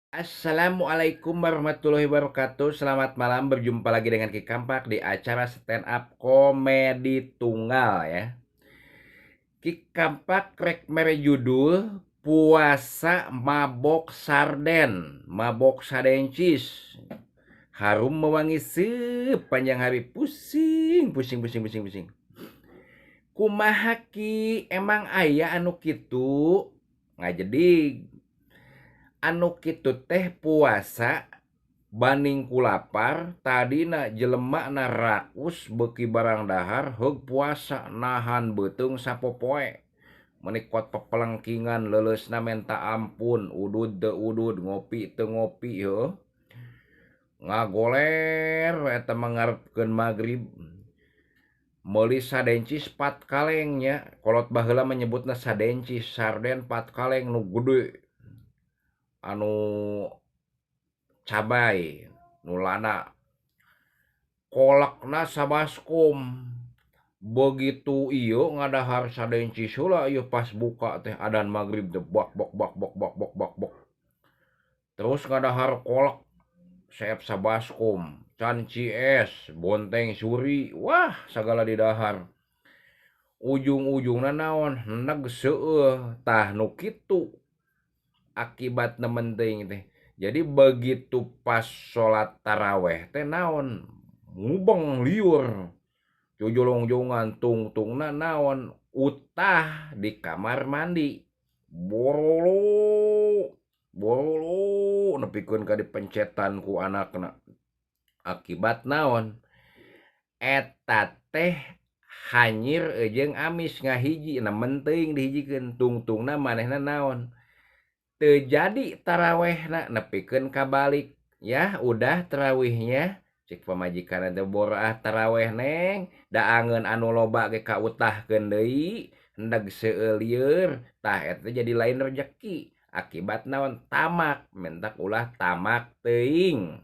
Assalamualaikum warahmatullahi wabarakatuh. Selamat malam, berjumpa lagi dengan Ki Kampak di acara stand up komedi tunggal ya. Ki Kampak rek mere judul puasa mabok sarden, mabok sadencis. Harum mewangi sepanjang hari, pusing, pusing, pusing, pusing, pusing. Kumaha ki emang aya anu kitu? Nggak jadi anu kitu teh puasa baning ku lapar tadina jelema na rakus beuki barang dahar heug puasa nahan beuteung sapopoe menikot pepelengkingan leulesna menta ampun udud teu udud ngopi teu ngopi heuh ngagoler eta mangarepkeun magrib meuli sadencis 4 kaleng nya kolot baheula menyebutna sadencis sarden 4 kaleng nu gede anu cabai nulana kolakna sabaskom begitu iyo ngadahar sadencis heula ieu pas buka teh adzan magrib teh bak bak bak bak bak bak bak bak terus ngadahar kolak seep sabaskom can cies bonteng suri wah sagala didahar ujung-ujungna naon heneg seueuh tah nu kitu akibatna menting teh. Jadi begitu pas sholat taraweh teh naon mubeng liur jojolong-jolongan tungtungna naon utah di kamar mandi borolo borolo nepikeun ka dipencetan ku anakna akibat naon eta teh hanyir jeung amis ngahiji na menting dihijikeun tungtungna manehna naon terjadi tarawehna nepikeun kabalik ya udah tarawihnya cek pamajikan teh borah taraweh neng da angeun anu loba ge kautahkeun deui hendag seueur lieur tah eta jadi lain rejeki akibat naon tamak mentak ulah tamak teuing